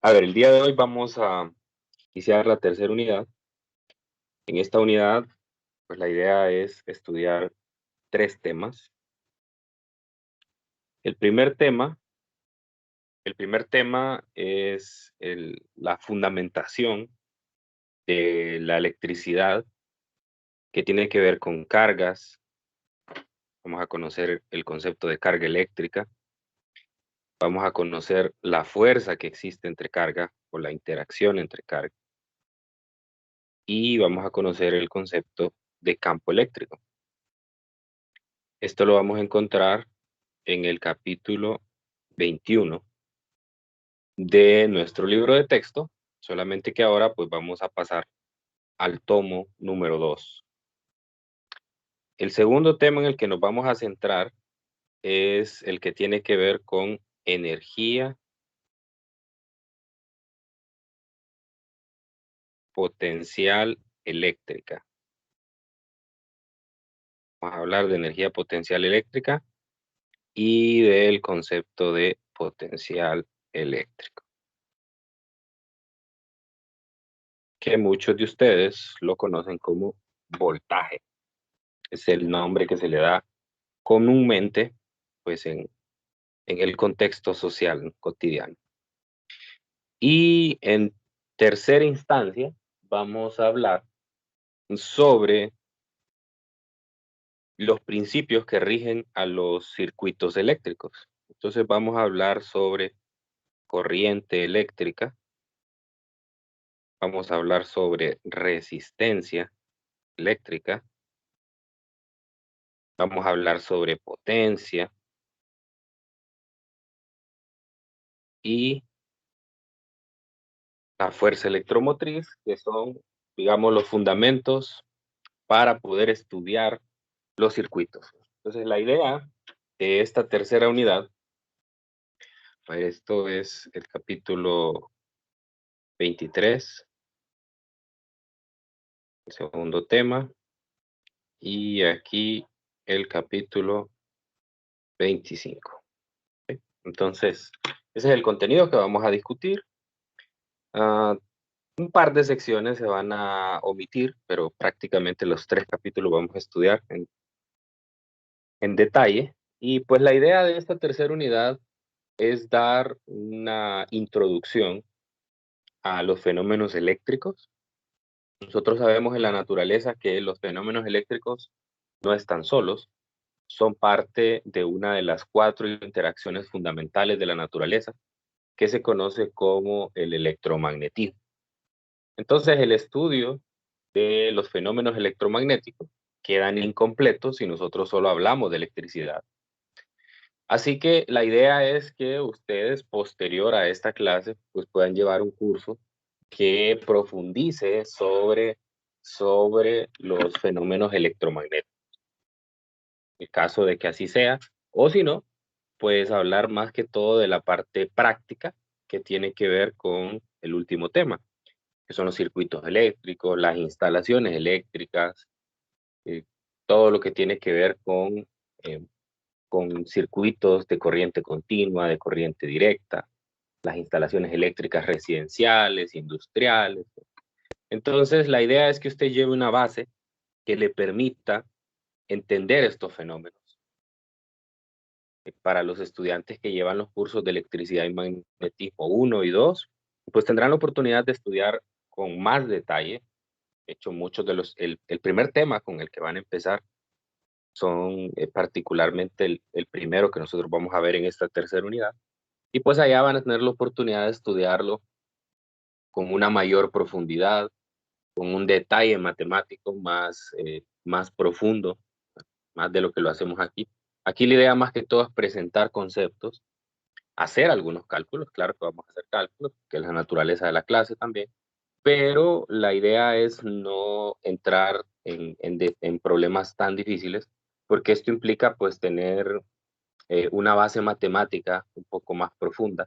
A ver, el día de hoy vamos a iniciar la tercera unidad. En esta unidad, pues la idea es estudiar tres temas. El primer tema, el primer tema es la fundamentación de la electricidad, que tiene que ver con cargas. Vamos a conocer el concepto de carga eléctrica. Vamos a conocer la fuerza que existe entre carga o la interacción entre carga. Y vamos a conocer el concepto de campo eléctrico. Esto lo vamos a encontrar en el capítulo 21 de nuestro libro de texto, solamente que ahora pues vamos a pasar al tomo número 2. El segundo tema en el que nos vamos a centrar es el que tiene que ver con energía potencial eléctrica. Vamos a hablar de energía potencial eléctrica y del concepto de potencial eléctrico, que muchos de ustedes lo conocen como voltaje. Es el nombre que se le da comúnmente, pues en el contexto social cotidiano. Y en tercera instancia, vamos a hablar sobre los principios que rigen a los circuitos eléctricos. Entonces vamos a hablar sobre corriente eléctrica, vamos a hablar sobre resistencia eléctrica, vamos a hablar sobre potencia y la fuerza electromotriz, que son, digamos, los fundamentos para poder estudiar los circuitos. Entonces, la idea de esta tercera unidad, pues esto es el capítulo 23, el segundo tema, y aquí el capítulo 25. ¿Ok? Entonces, ese es el contenido que vamos a discutir. Ah, un par de secciones se van a omitir, pero prácticamente los tres capítulos vamos a estudiar en detalle. Y pues la idea de esta tercera unidad es dar una introducción a los fenómenos eléctricos. Nosotros sabemos en la naturaleza que los fenómenos eléctricos no están solos, son parte de una de las cuatro interacciones fundamentales de la naturaleza, que se conoce como el electromagnetismo. Entonces, el estudio de los fenómenos electromagnéticos quedan incompletos si nosotros solo hablamos de electricidad. Así que la idea es que ustedes, posterior a esta clase, pues puedan llevar un curso que profundice sobre los fenómenos electromagnéticos. En el caso de que así sea, o si no, pues hablar más que todo de la parte práctica que tiene que ver con el último tema, que son los circuitos eléctricos, las instalaciones eléctricas, eh, todo lo que tiene que ver eh, con circuitos de corriente continua, de corriente directa, las instalaciones eléctricas residenciales, industriales. Entonces, la idea es que usted lleve una base que le permita entender estos fenómenos. Para los estudiantes que llevan los cursos de electricidad y magnetismo 1 y 2, pues tendrán la oportunidad de estudiar con más detalle. De hecho, muchos de el primer tema con el que van a empezar son particularmente el primero que nosotros vamos a ver en esta tercera unidad. Y pues allá van a tener la oportunidad de estudiarlo con una mayor profundidad, con un detalle matemático más profundo, más de lo que lo hacemos aquí. Aquí la idea más que todo es presentar conceptos, hacer algunos cálculos, claro que vamos a hacer cálculos, que es la naturaleza de la clase también, pero la idea es no entrar en problemas tan difíciles, porque esto implica pues tener una base matemática un poco más profunda,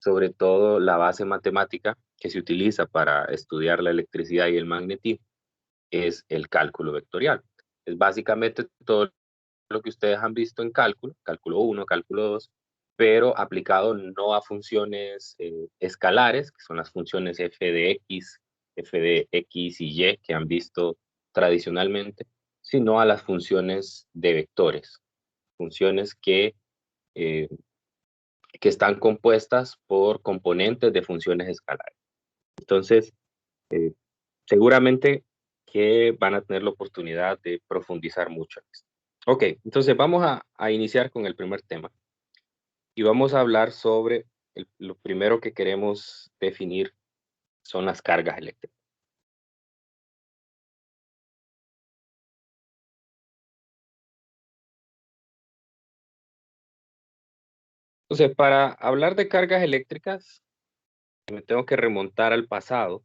sobre todo la base matemática que se utiliza para estudiar la electricidad y el magnetismo, es el cálculo vectorial. Es básicamente todo lo que ustedes han visto en cálculo, cálculo 1, cálculo 2, pero aplicado no a funciones escalares, que son las funciones f de x y y que han visto tradicionalmente, sino a las funciones de vectores, funciones eh, que están compuestas por componentes de funciones escalares. Entonces, eh, seguramente que van a tener la oportunidad de profundizar mucho en esto. Ok, entonces vamos a iniciar con el primer tema y vamos a hablar sobre lo primero que queremos definir son las cargas eléctricas. Entonces, para hablar de cargas eléctricas, me tengo que remontar al pasado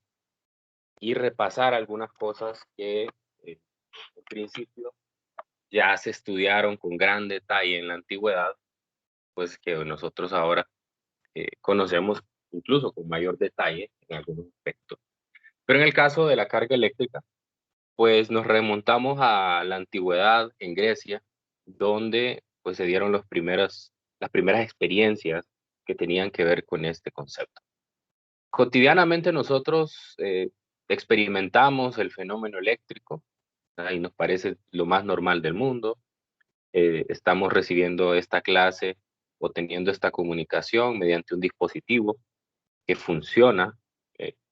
y repasar algunas cosas que en principio ya se estudiaron con gran detalle en la antigüedad, pues que nosotros ahora conocemos incluso con mayor detalle en algunos aspectos. Pero en el caso de la carga eléctrica, pues nos remontamos a la antigüedad en Grecia, donde pues se dieron las primeras experiencias que tenían que ver con este concepto. Cotidianamente nosotros experimentamos el fenómeno eléctrico, y nos parece lo más normal del mundo. Estamos recibiendo esta clase o teniendo esta comunicación mediante un dispositivo que funciona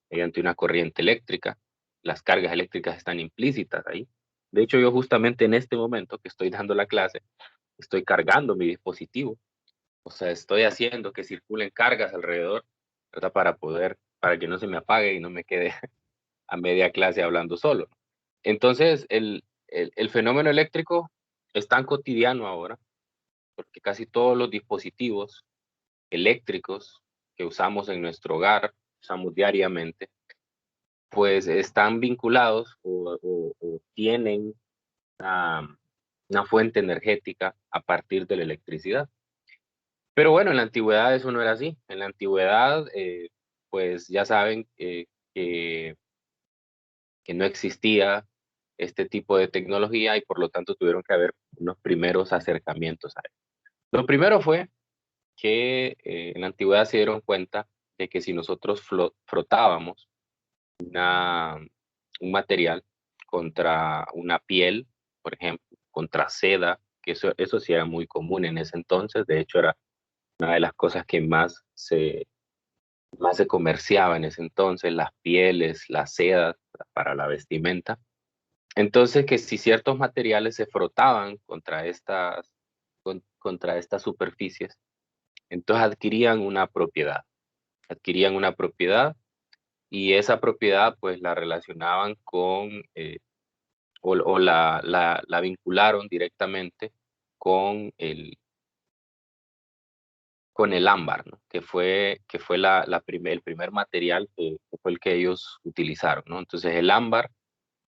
mediante una corriente eléctrica. Las cargas eléctricas están implícitas ahí. De hecho, yo justamente en este momento que estoy dando la clase, estoy cargando mi dispositivo. O sea, estoy haciendo que circulen cargas alrededor, ¿verdad? Para que no se me apague y no me quede a media clase hablando solo. Entonces, el fenómeno eléctrico es tan cotidiano ahora, porque casi todos los dispositivos eléctricos que usamos en nuestro hogar, usamos diariamente, pues están vinculados o tienen una fuente energética a partir de la electricidad. Pero bueno, en la antigüedad eso no era así. En la antigüedad, pues ya saben que, que no existía este tipo de tecnología y por lo tanto tuvieron que haber unos primeros acercamientos a él. Lo primero fue que en la antigüedad se dieron cuenta de que si nosotros frotábamos una, un material contra una piel, por ejemplo, contra seda, que eso sí era muy común en ese entonces, de hecho era una de las cosas que más se comerciaba en ese entonces, las pieles, las sedas para la vestimenta. Entonces, que si ciertos materiales se frotaban contra estas superficies, entonces adquirían una propiedad y esa propiedad pues la relacionaban la vincularon directamente con con el ámbar, ¿no? Que fue el primer material que fue el que ellos utilizaron, ¿no? Entonces el ámbar,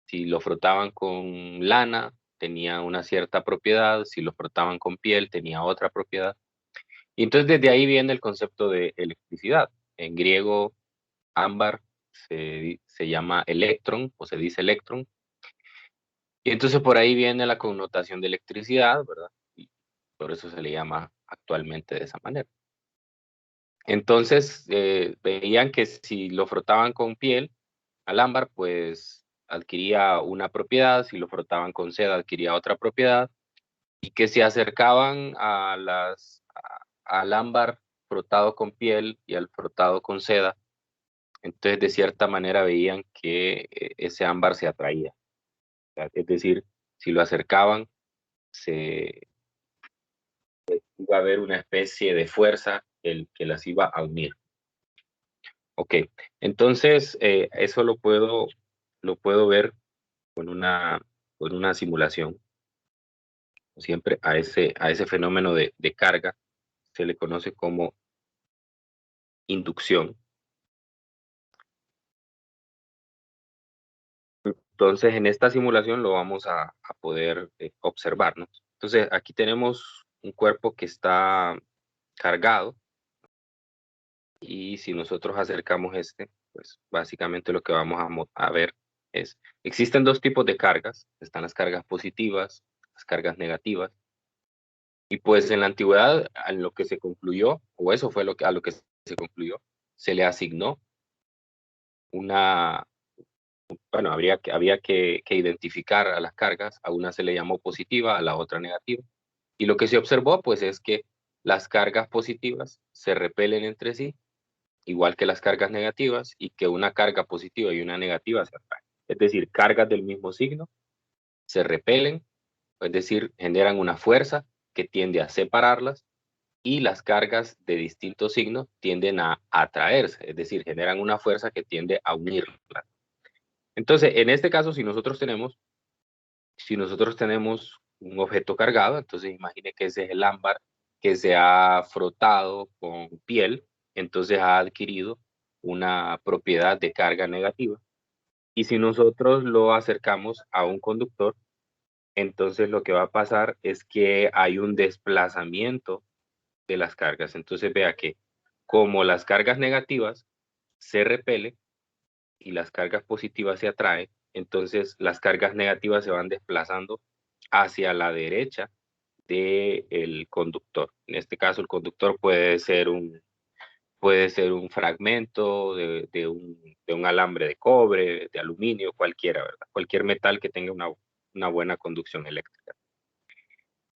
si lo frotaban con lana, tenía una cierta propiedad, si lo frotaban con piel, tenía otra propiedad. Y entonces desde ahí viene el concepto de electricidad. En griego, ámbar se llama electrón o se dice electrón. Y entonces por ahí viene la connotación de electricidad, ¿verdad? Y por eso se le llama actualmente de esa manera. Entonces veían que si lo frotaban con piel al ámbar, pues adquiría una propiedad, si lo frotaban con seda adquiría otra propiedad, y que se acercaban al ámbar frotado con piel y al frotado con seda, entonces de cierta manera veían que ese ámbar se atraía. O sea, es decir, si lo acercaban, se iba a haber una especie de fuerza que las iba a unir. Ok, entonces eso lo puedo ver con con una simulación. Siempre a ese fenómeno de carga se le conoce como inducción. Entonces, en esta simulación lo vamos a poder observar, ¿no? Entonces, aquí tenemos un cuerpo que está cargado y si nosotros acercamos pues básicamente lo que vamos a ver es, existen dos tipos de cargas, están las cargas positivas, las cargas negativas, Y pues en la antigüedad, a lo que se concluyó, o eso fue a lo que se concluyó, se le asignó una, bueno, había que identificar a las cargas, a una se le llamó positiva, a la otra negativa. Y lo que se observó, pues, es que las cargas positivas se repelen entre sí, igual que las cargas negativas, y que una carga positiva y una negativa se atraen. Es decir, cargas del mismo signo se repelen, es decir, generan una fuerza que tiende a separarlas, y las cargas de distintos signos tienden a atraerse, es decir, generan una fuerza que tiende a unirlas. Entonces, en este caso, si nosotros tenemos un objeto cargado, entonces imagine que ese es el ámbar que se ha frotado con piel, entonces ha adquirido una propiedad de carga negativa. Y si nosotros lo acercamos a un conductor, entonces lo que va a pasar es que hay un desplazamiento de las cargas. Entonces vea que como las cargas negativas se repelen y las cargas positivas se atraen, entonces las cargas negativas se van desplazando hacia la derecha del conductor. En este caso, el conductor puede ser un fragmento de un alambre de cobre, de aluminio, cualquiera, ¿verdad? Cualquier metal que tenga una buena conducción eléctrica.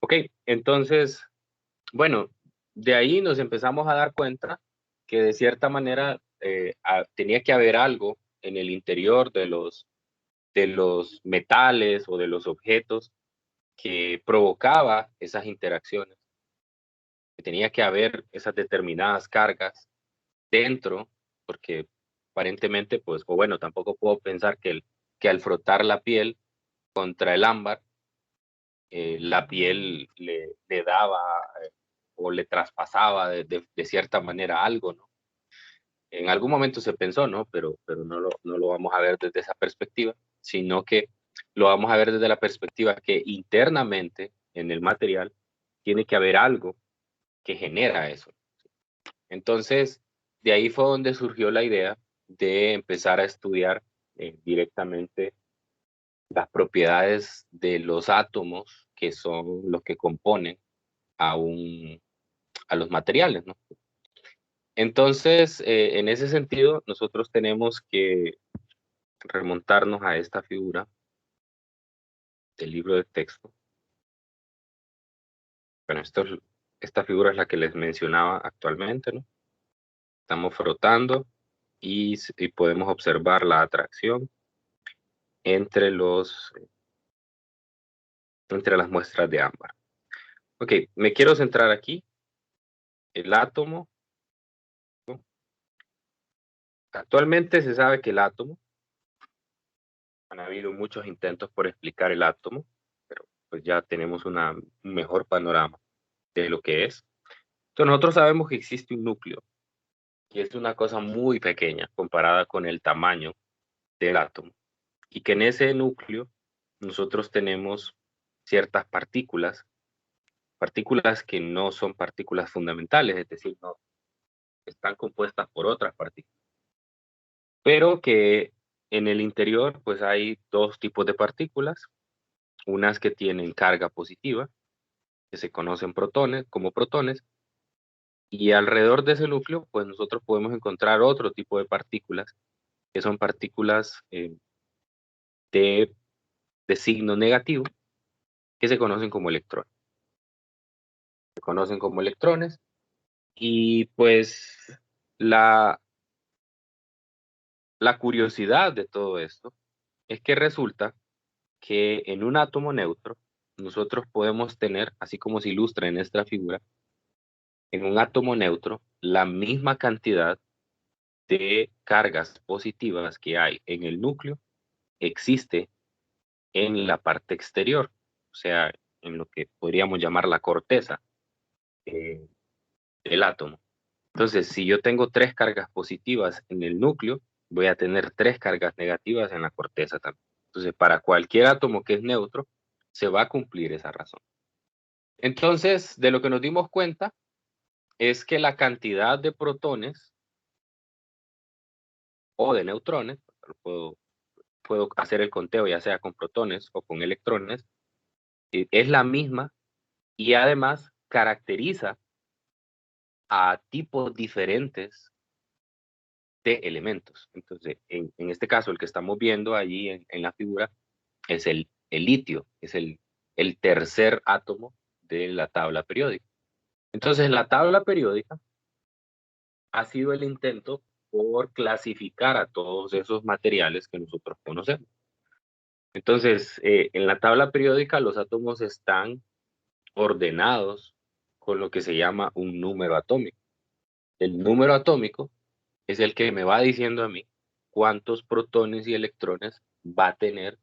Ok, entonces, bueno, de ahí nos empezamos a dar cuenta que de cierta manera tenía que haber algo en el interior de los metales o de los objetos que provocaba esas interacciones, que tenía que haber esas determinadas cargas dentro, porque aparentemente, pues, o bueno, tampoco puedo pensar que al frotar la piel contra el ámbar, la piel le daba o le traspasaba de cierta manera algo, ¿no? En algún momento se pensó, ¿no? Pero no lo vamos a ver desde esa perspectiva, sino que lo vamos a ver desde la perspectiva que internamente en el material tiene que haber algo que genera eso. Entonces, de ahí fue donde surgió la idea de empezar a estudiar directamente las propiedades de los átomos que son los que componen a, a los materiales, ¿no? Entonces, en ese sentido, nosotros tenemos que remontarnos a esta figura del libro de texto. Bueno, esta figura es la que les mencionaba actualmente, ¿no? Estamos frotando y podemos observar la atracción entre entre las muestras de ámbar. Ok, me quiero centrar aquí, el átomo. Actualmente se sabe que el átomo, han habido muchos intentos por explicar el átomo, pero pues ya tenemos un mejor panorama de lo que es. Entonces nosotros sabemos que existe un núcleo, que es una cosa muy pequeña comparada con el tamaño del átomo, y que en ese núcleo nosotros tenemos ciertas partículas que no son partículas fundamentales, es decir, no están compuestas por otras partículas, pero que en el interior pues hay dos tipos de partículas, unas que tienen carga positiva, que se conocen protones, como protones, y alrededor de ese núcleo pues nosotros podemos encontrar otro tipo de partículas, que son partículas de, de signo negativo, que se conocen como electrones. Se conocen como electrones y pues la, la curiosidad de todo esto es que resulta que en un átomo neutro nosotros podemos tener, así como se ilustra en esta figura, en un átomo neutro la misma cantidad de cargas positivas que hay en el núcleo existe en la parte exterior, o sea, en lo que podríamos llamar la corteza eh, del átomo. Entonces, si yo tengo tres cargas positivas en el núcleo, voy a tener tres cargas negativas en la corteza también. Entonces, para cualquier átomo que es neutro, se va a cumplir esa razón. Entonces, de lo que nos dimos cuenta es que la cantidad de protones o de neutrones, puedo hacer el conteo ya sea con protones o con electrones, es la misma y además caracteriza a tipos diferentes de elementos. Entonces, en este caso, el que estamos viendo allí en la figura es el litio, es el tercer átomo de la tabla periódica. Entonces, la tabla periódica ha sido el intento por clasificar a todos esos materiales que nosotros conocemos. Entonces, en la tabla periódica los átomos están ordenados con lo que se llama un número atómico. El número atómico es el que me va diciendo a mí cuántos protones y electrones va a tener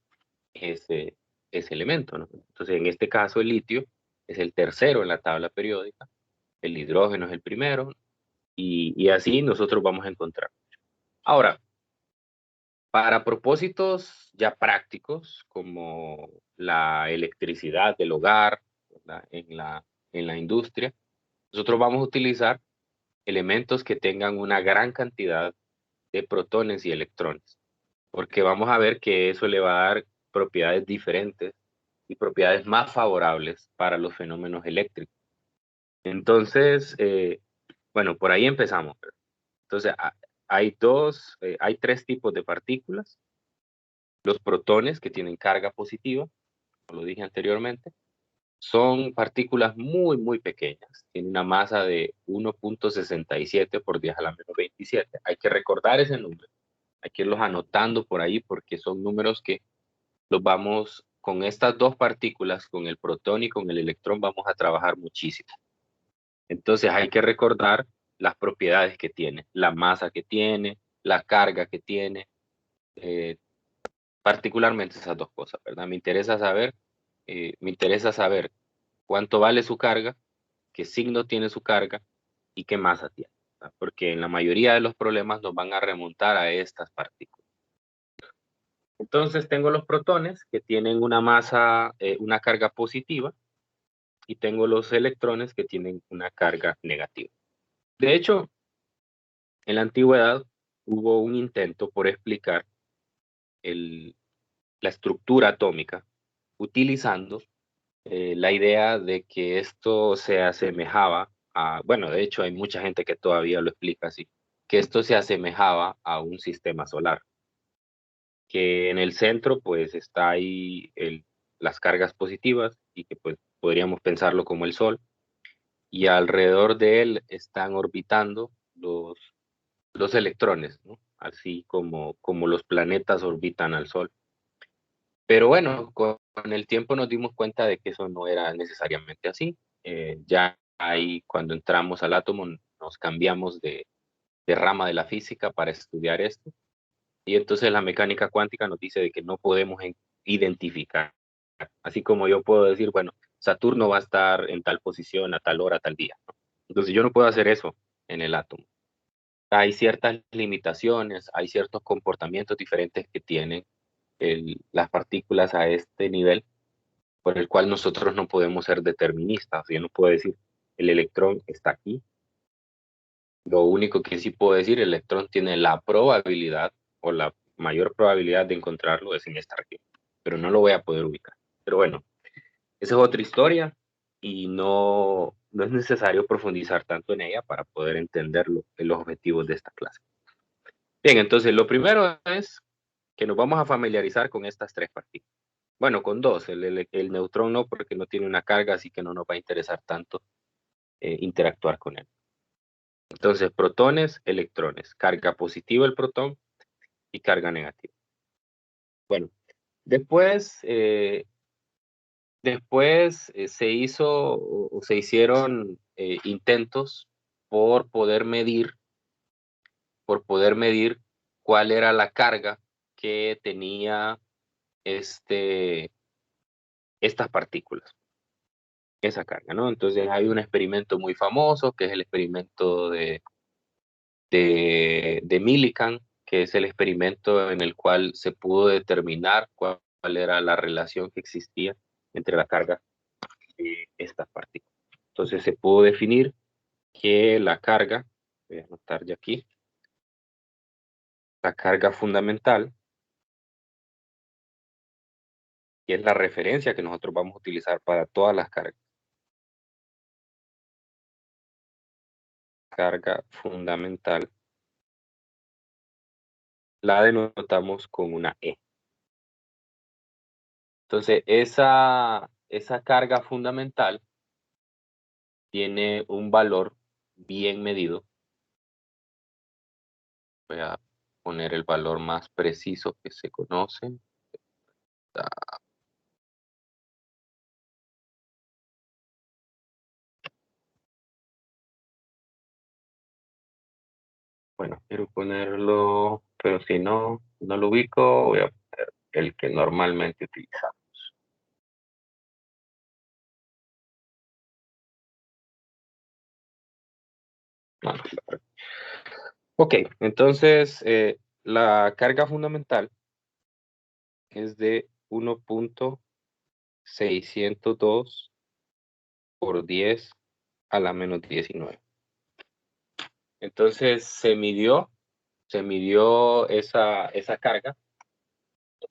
ese, ese elemento, ¿no? Entonces, en este caso, el litio es el tercero en la tabla periódica, el hidrógeno es el primero, y así nosotros vamos a encontrar. Ahora, para propósitos ya prácticos, como la electricidad del hogar, ¿verdad? En la industria, nosotros vamos a utilizar elementos que tengan una gran cantidad de protones y electrones, porque vamos a ver que eso le va a dar propiedades diferentes y propiedades más favorables para los fenómenos eléctricos. Entonces, bueno, por ahí empezamos. Entonces, hay tres tipos de partículas. Los protones, que tienen carga positiva, como lo dije anteriormente, son partículas muy, muy pequeñas. Tienen una masa de 1.67 por 10 a la menos 27. Hay que recordar ese número. Hay que irlos anotando por ahí porque son números que los vamos, con estas dos partículas, con el protón y con el electrón, vamos a trabajar muchísimo. Entonces hay que recordar las propiedades que tiene, la masa que tiene, la carga que tiene, eh, particularmente esas dos cosas, ¿verdad? Me interesa saber cuánto vale su carga, qué signo tiene su carga y qué masa tiene, ¿verdad? Porque en la mayoría de los problemas nos van a remontar a estas partículas. Entonces tengo los protones que tienen una masa, una carga positiva, y tengo los electrones que tienen una carga negativa. De hecho, en la antigüedad hubo un intento por explicar la estructura atómica utilizando la idea de que esto se asemejaba a, bueno, de hecho hay mucha gente que todavía lo explica así, que esto se asemejaba a un sistema solar, que en el centro pues está ahí las cargas positivas y que pues podríamos pensarlo como el Sol, y alrededor de él están orbitando los electrones, ¿no? Así como los planetas orbitan al Sol. Pero bueno, con el tiempo nos dimos cuenta de que eso no era necesariamente así. Ya ahí, cuando entramos al átomo, nos cambiamos de rama de la física para estudiar esto. Y entonces la mecánica cuántica nos dice de que no podemos identificar. Así como yo puedo decir, bueno, Saturno va a estar en tal posición, a tal hora, a tal día, ¿no? Entonces yo no puedo hacer eso en el átomo. Hay ciertas limitaciones, hay ciertos comportamientos diferentes que tienen las partículas a este nivel, por el cual nosotros no podemos ser deterministas. Yo no puedo decir, el electrón está aquí. Lo único que sí puedo decir, el electrón tiene la probabilidad o la mayor probabilidad de encontrarlo es en esta región, pero no lo voy a poder ubicar. Pero bueno, esa es otra historia y no es necesario profundizar tanto en ella para poder entender los objetivos de esta clase. Bien, entonces lo primero es que nos vamos a familiarizar con estas tres partículas. Bueno, con dos, el neutrón no, porque no tiene una carga, así que no nos va a interesar tanto interactuar con él. Entonces, protones, electrones, carga positiva el protón y carga negativa. Bueno, después, se hicieron intentos por poder medir, cuál era la carga que tenía estas partículas, esa carga, ¿no? Entonces hay un experimento muy famoso que es el experimento de Millikan, que es el experimento en el cual se pudo determinar cuál era la relación que existía entre la carga de estas partículas. Entonces se pudo definir que la carga, voy a anotar ya aquí, la carga fundamental, que es la referencia que nosotros vamos a utilizar para todas las cargas, carga fundamental la denotamos con una E. Entonces, esa carga fundamental tiene un valor bien medido. Voy a poner el valor más preciso que se conoce. Bueno, quiero ponerlo, pero si no lo ubico, voy a poner el que normalmente utilizamos. No, no, ok, entonces la carga fundamental es de 1.602 por 10 a la menos 19. Entonces se midió esa carga,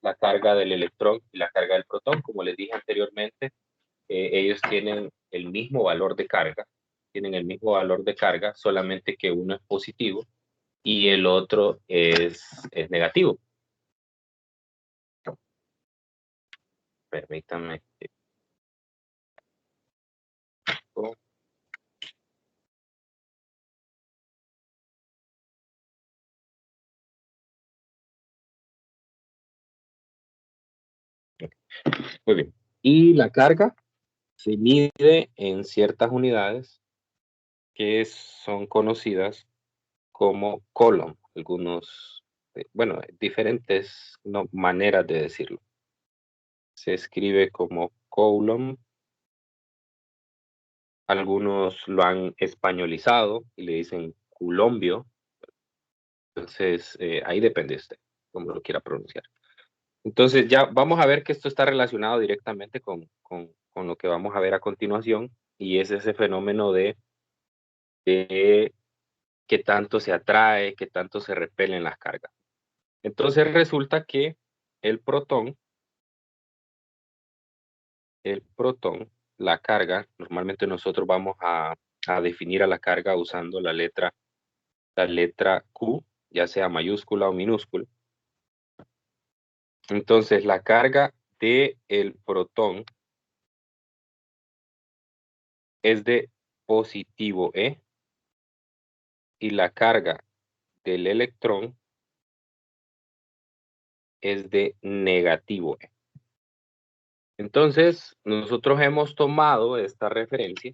la carga del electrón y la carga del protón. Como les dije anteriormente, ellos tienen el mismo valor de carga, solamente que uno es positivo y el otro es negativo. Permítanme. Muy bien. Y la carga se mide en ciertas unidades que son conocidas como coulomb. Algunos, bueno, diferentes maneras de decirlo. Se escribe como coulomb. Algunos lo han españolizado y le dicen culombio. Entonces, ahí depende de usted, cómo lo quiera pronunciar. Entonces, ya vamos a ver que esto está relacionado directamente con lo que vamos a ver a continuación, y es ese fenómeno de qué tanto se atrae, qué tanto se repelen las cargas. Entonces, resulta que el protón, la carga, normalmente nosotros vamos a definir a la carga usando la letra Q, ya sea mayúscula o minúscula. Entonces, la carga del protón es de positivo E y la carga del electrón es de negativo E. Entonces, nosotros hemos tomado esta referencia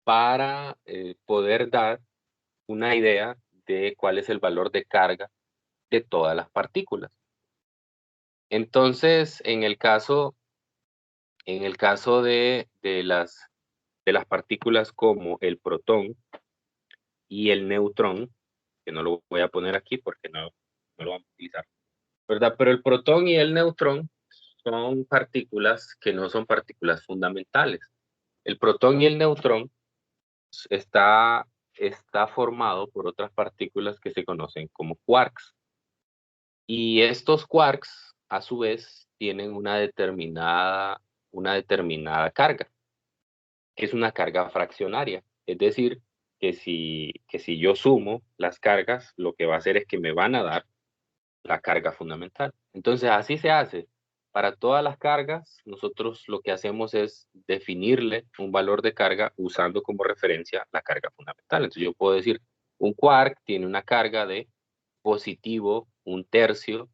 para poder dar una idea de cuál es el valor de carga de todas las partículas. Entonces, en el caso de las partículas como el protón y el neutrón, que no lo voy a poner aquí porque no lo vamos a utilizar, ¿verdad? Pero el protón y el neutrón son partículas que no son partículas fundamentales. El protón y el neutrón está formado por otras partículas que se conocen como quarks. Y estos quarks, a su vez, tienen una determinada carga, que es una carga fraccionaria. Es decir, que si yo sumo las cargas, lo que va a hacer es que me van a dar la carga fundamental. Entonces, así se hace. Para todas las cargas, nosotros lo que hacemos es definirle un valor de carga usando como referencia la carga fundamental. Entonces, yo puedo decir, un quark tiene una carga de positivo 1/3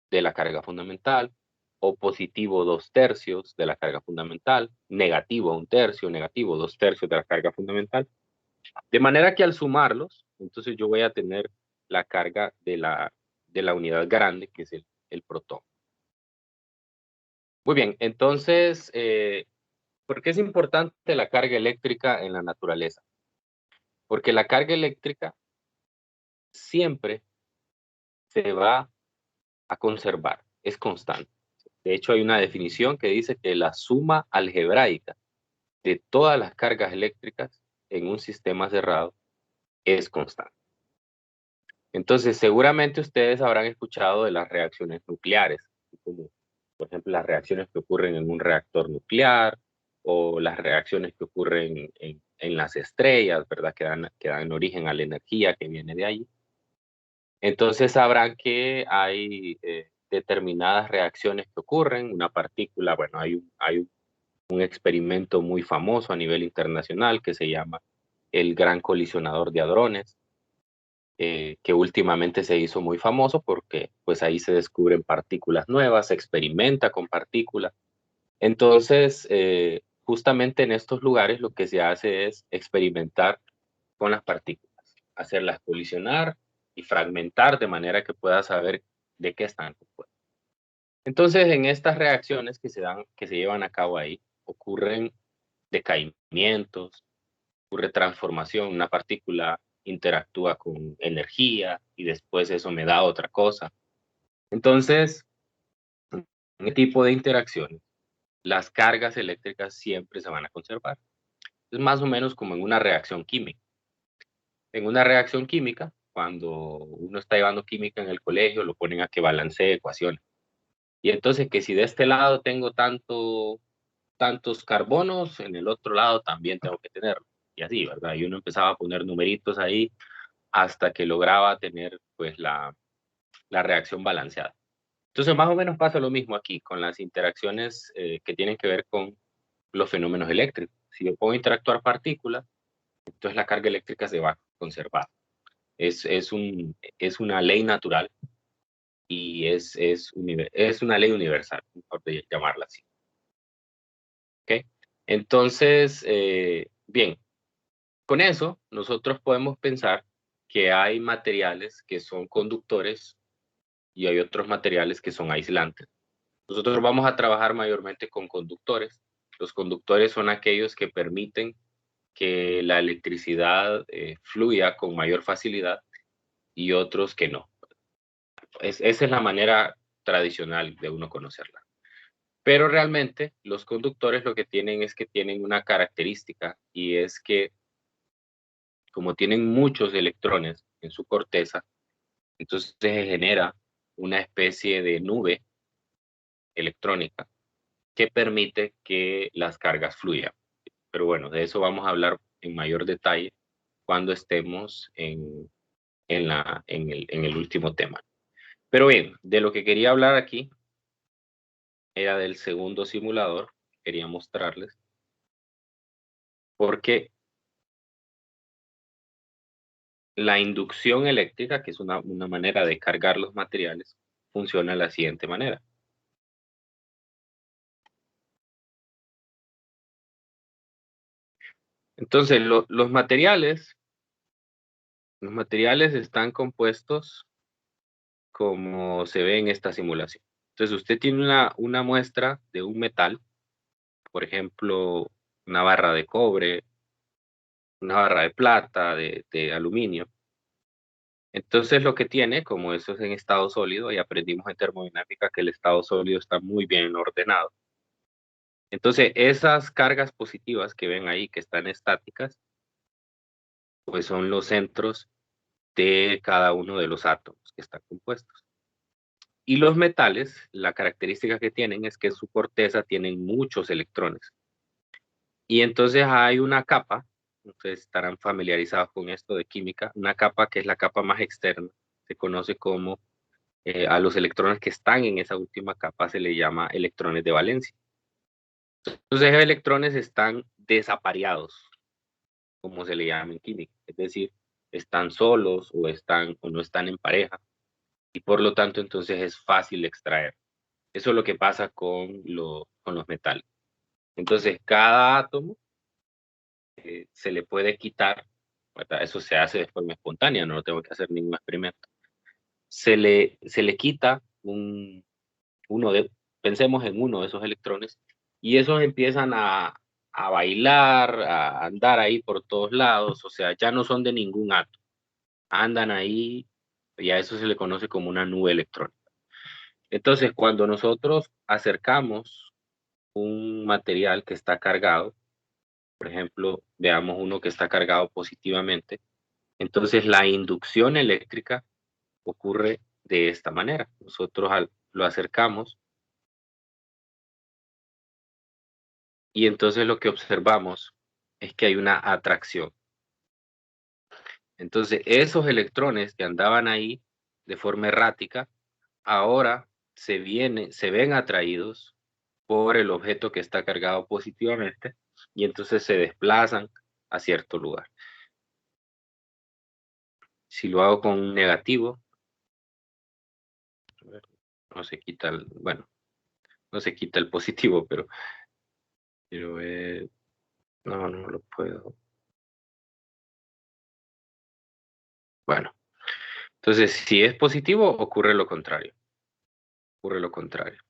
de la carga fundamental, o positivo 2/3 de la carga fundamental, negativo 1/3, negativo 2/3 de la carga fundamental. De manera que al sumarlos, entonces yo voy a tener la carga de la unidad grande, que es el protón. Muy bien, entonces, ¿por qué es importante la carga eléctrica en la naturaleza? Porque la carga eléctrica siempre se va a conservar, es constante. De hecho, hay una definición que dice que la suma algebraica de todas las cargas eléctricas en un sistema cerrado es constante. Entonces, seguramente ustedes habrán escuchado de las reacciones nucleares, como por ejemplo las reacciones que ocurren en un reactor nuclear o las reacciones que ocurren en las estrellas, ¿verdad? Que dan origen a la energía que viene de ahí. Entonces sabrán que hay determinadas reacciones que ocurren. Una partícula, bueno, hay un experimento muy famoso a nivel internacional que se llama el Gran Colisionador de Hadrones, que últimamente se hizo muy famoso porque pues ahí se descubren partículas nuevas, se experimenta con partículas. Entonces, justamente en estos lugares lo que se hace es experimentar con las partículas, hacerlas colisionar y fragmentar de manera que puedas saber de qué están compuestas. Entonces, en estas reacciones que se dan, que se llevan a cabo ahí, ocurren decaimientos, ocurre transformación, una partícula interactúa con energía y después eso me da otra cosa. Entonces, en este tipo de interacciones, las cargas eléctricas siempre se van a conservar. Es más o menos como en una reacción química. En una reacción química, cuando uno está llevando química en el colegio, lo ponen a que balancee ecuaciones. Y entonces que si de este lado tengo tantos carbonos, en el otro lado también tengo que tenerlo. Y así, ¿verdad? Y uno empezaba a poner numeritos ahí hasta que lograba tener pues la reacción balanceada. Entonces más o menos pasa lo mismo aquí con las interacciones que tienen que ver con los fenómenos eléctricos. Si yo pongo a interactuar partículas, entonces la carga eléctrica se va a conservar. Es una ley natural y es una ley universal, por llamarla así. ¿Ok? Entonces, bien, con eso nosotros podemos pensar que hay materiales que son conductores y hay otros materiales que son aislantes. Nosotros vamos a trabajar mayormente con conductores. Los conductores son aquellos que permiten que la electricidad fluya con mayor facilidad y otros que no. Esa es la manera tradicional de uno conocerla. Pero realmente los conductores lo que tienen es que tienen una característica y es que como tienen muchos electrones en su corteza, entonces se genera una especie de nube electrónica que permite que las cargas fluyan. Pero bueno, de eso vamos a hablar en mayor detalle cuando estemos en el último tema. Pero bien, de lo que quería hablar aquí era del segundo simulador, quería mostrarles, porque la inducción eléctrica, que es una manera de cargar los materiales, funciona de la siguiente manera. Entonces, los materiales están compuestos como se ve en esta simulación. Entonces, usted tiene una muestra de un metal, por ejemplo, una barra de cobre, una barra de plata, de aluminio. Entonces, lo que tiene, como eso es en estado sólido, y aprendimos en termodinámica que el estado sólido está muy bien ordenado. Entonces, esas cargas positivas que ven ahí, que están estáticas, pues son los centros de cada uno de los átomos que están compuestos. Y los metales, la característica que tienen es que en su corteza tienen muchos electrones. Y entonces hay una capa, ustedes estarán familiarizados con esto de química, una capa que es la capa más externa, se conoce como a los electrones que están en esa última capa se le llama electrones de valencia. Entonces esos electrones están desapareados, como se le llama en química, es decir, están solos o no están en pareja y por lo tanto entonces es fácil extraer. Eso es lo que pasa con los metales. Entonces cada átomo se le puede quitar, ¿verdad? Eso se hace de forma espontánea, no tengo que hacer ningún experimento. Se le quita uno de, pensemos en uno de esos electrones, y esos empiezan a bailar, a andar ahí por todos lados, o sea, ya no son de ningún átomo, andan ahí, y a eso se le conoce como una nube electrónica. Entonces, cuando nosotros acercamos un material que está cargado, por ejemplo, veamos uno que está cargado positivamente, entonces la inducción eléctrica ocurre de esta manera. Nosotros lo acercamos y entonces lo que observamos es que hay una atracción. Entonces, esos electrones que andaban ahí de forma errática, ahora se ven atraídos por el objeto que está cargado positivamente y entonces se desplazan a cierto lugar. Si lo hago con un negativo, no se quita bueno, no se quita el positivo, pero no, no lo puedo. Bueno, entonces si es positivo, ocurre lo contrario. Ocurre lo contrario.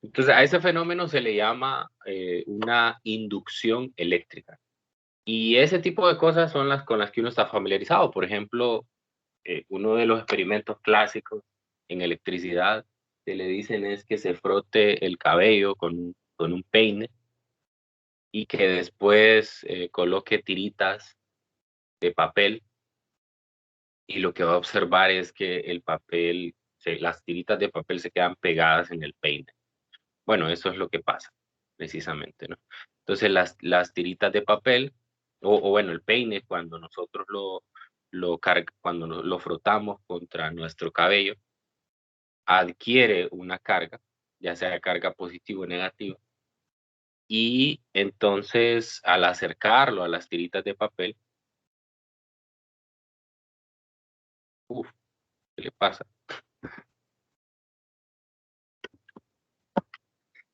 Entonces a ese fenómeno se le llama una inducción eléctrica. Y ese tipo de cosas son las con las que uno está familiarizado. Por ejemplo, uno de los experimentos clásicos en electricidad que le dicen es que se frote el cabello con un peine y que después coloque tiritas de papel y lo que va a observar es que el papel, las tiritas de papel se quedan pegadas en el peine. Bueno, eso es lo que pasa, precisamente, ¿no? Entonces las tiritas de papel, o bueno, el peine, cuando nosotros cuando lo frotamos contra nuestro cabello, adquiere una carga, ya sea carga positiva o negativa, y entonces al acercarlo a las tiritas de papel, uf, ¿qué le pasa?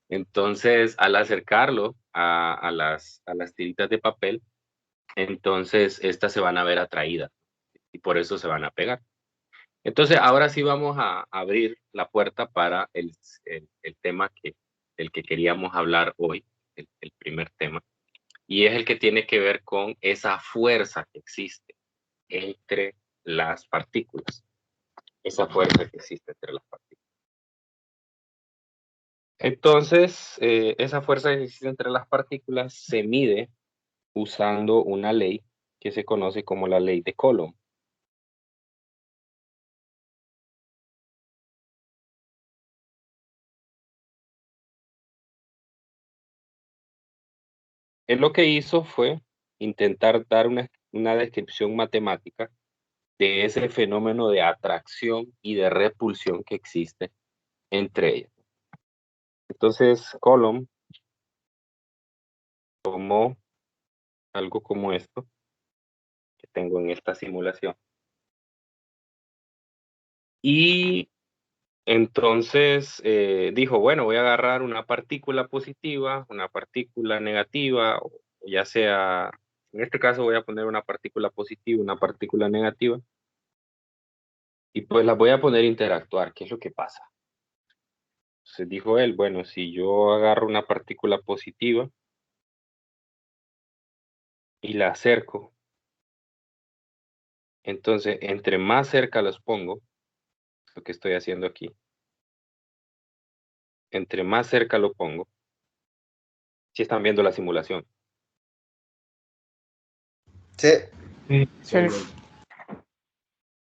Entonces, al acercarlo a las tiritas de papel, entonces estas se van a ver atraídas y por eso se van a pegar. Entonces, ahora sí vamos a abrir la puerta para el tema del que queríamos hablar hoy, el primer tema, y es el que tiene que ver con esa fuerza que existe entre las partículas, esa fuerza que existe entre las partículas. Entonces, esa fuerza que existe entre las partículas se mide usando una ley que se conoce como la ley de Coulomb. Él lo que hizo fue intentar dar una descripción matemática de ese fenómeno de atracción y de repulsión que existe entre ellas. Entonces, Coulomb tomó algo como esto que tengo en esta simulación y entonces dijo, bueno, voy a agarrar una partícula positiva, una partícula negativa, o ya sea, en este caso voy a poner una partícula positiva, una partícula negativa, y pues las voy a poner a interactuar. ¿Qué es lo que pasa? Entonces dijo él, bueno, si yo agarro una partícula positiva y la acerco, entonces entre más cerca los pongo, lo que estoy haciendo aquí, entre más cerca lo pongo, si están viendo la simulación. Sí. Sí.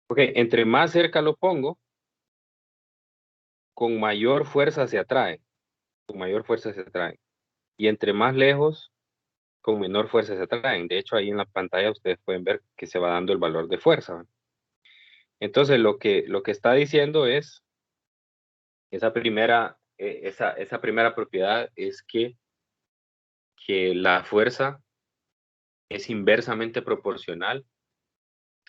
Ok, entre más cerca lo pongo, con mayor fuerza se atraen, con mayor fuerza se atraen. Y entre más lejos, con menor fuerza se atraen. De hecho, ahí en la pantalla ustedes pueden ver que se va dando el valor de fuerza, ¿verdad? Entonces, lo que está diciendo es, esa primera propiedad es que la fuerza es inversamente proporcional